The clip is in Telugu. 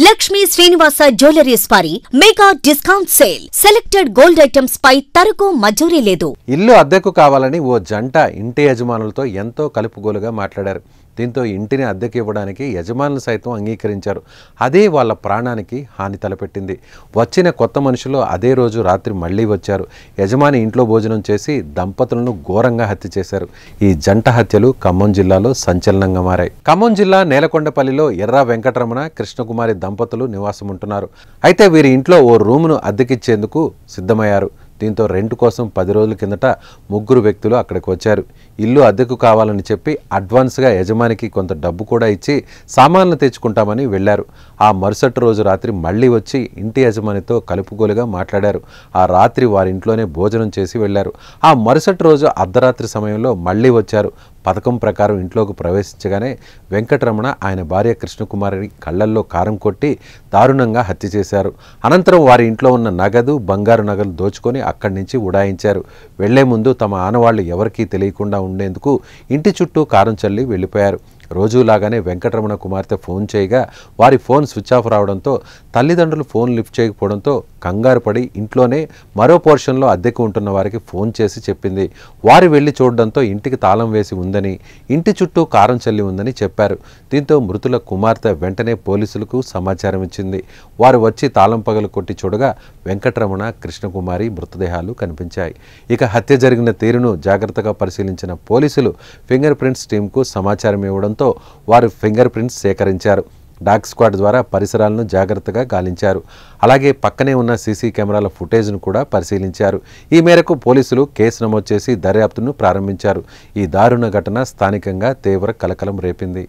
లక్ష్మీ శ్రీనివాస జ్యువెలరీస్ వారి mega discount sale. Selected gold items పై తరకు మజూరీ లేదు. ఇల్లు అద్దెకు కావాలని ఓ జంట ఇంటి యజమానులతో ఎంతో కలుపుగోలుగా మాట్లాడారు. దీంతో ఇంటిని అద్దెకి ఇవ్వడానికి యజమానులు సైతం అంగీకరించారు. అదే వాళ్ళ ప్రాణానికి హాని తలపెట్టింది. వచ్చిన కొత్త మనుషులు అదే రోజు రాత్రి మళ్లీ వచ్చారు. యజమాని ఇంట్లో భోజనం చేసి దంపతులను ఘోరంగా హత్య చేశారు. ఈ జంట హత్యలు ఖమ్మం జిల్లాలో సంచలనంగా మారాయి. ఖమ్మం జిల్లా నేలకొండపల్లిలో ఎర్ర వెంకటరమణ, కృష్ణకుమారి దంపతులు నివాసం ఉంటున్నారు. అయితే వీరి ఇంట్లో ఓ రూమును అద్దెకిచ్చేందుకు సిద్ధమయ్యారు. దీంతో రెంట్ కోసం 10 రోజుల కిందట ముగ్గురు వ్యక్తులు అక్కడికి వచ్చారు. ఇల్లు అద్దెకు కావాలని చెప్పి అడ్వాన్స్గా యజమానికి కొంత డబ్బు కూడా ఇచ్చి సామాన్లు తెచ్చుకుంటామని వెళ్లారు. ఆ మరుసటి రోజు రాత్రి మళ్లీ వచ్చి ఇంటి యజమానితో కలుపుగోలుగా మాట్లాడారు. ఆ రాత్రి వారింట్లోనే భోజనం చేసి వెళ్లారు. ఆ మరుసటి రోజు అర్ధరాత్రి సమయంలో మళ్లీ వచ్చారు. పథకం ప్రకారం ఇంట్లోకి ప్రవేశించగానే వెంకటరమణ ఆయన భార్య కృష్ణకుమారి కళ్లల్లో కారం కొట్టి దారుణంగా హత్య చేశారు. అనంతరం వారి ఇంట్లో ఉన్న నగదు, బంగారు నగలు దోచుకొని అక్కడి నుంచి ఉడాయించారు. వెళ్లే ముందు తమ ఆనవాళ్లు ఎవరికీ తెలియకుండా ఉండేందుకు ఇంటి చుట్టూ కారం చల్లి వెళ్లిపోయారు. రోజులాగానే వెంకటరమణ కుమార్తె ఫోన్ చేయగా వారి ఫోన్ స్విచ్ ఆఫ్ రావడంతో తల్లిదండ్రులు ఫోన్ లిఫ్ట్ చేయకపోవడంతో కంగారు పడి ఇంట్లోనే మరో పోర్షన్లో అద్దెకు ఉంటున్న వారికి ఫోన్ చేసి చెప్పింది. వారు వెళ్లి చూడడంతో ఇంటికి తాళం వేసి ఉందని, ఇంటి చుట్టూ కారం చల్లి ఉందని చెప్పారు. దీంతో మృతుల కుమార్తె వెంటనే పోలీసులకు సమాచారం ఇచ్చింది. వారు వచ్చి తాళం పగలు కొట్టి చూడగా వెంకటరమణ, కృష్ణకుమారి మృతదేహాలు కనిపించాయి. ఇక హత్య జరిగిన తీరును జాగ్రత్తగా పరిశీలించిన పోలీసులు ఫింగర్ ప్రింట్స్ టీంకు సమాచారం ఇవ్వడంతో వారు ఫింగర్ ప్రింట్స్ సేకరించారు. డాగ్ స్క్వాడ్ ద్వారా పరిసరాలను జాగ్రత్తగా గాలించారు. అలాగే పక్కనే ఉన్న సీసీ కెమెరాల ఫుటేజ్ను కూడా పరిశీలించారు. ఈ మేరకు పోలీసులు కేసు నమోదు చేసి దర్యాప్తును ప్రారంభించారు. ఈ దారుణ ఘటన స్థానికంగా తీవ్ర కలకలం రేపింది.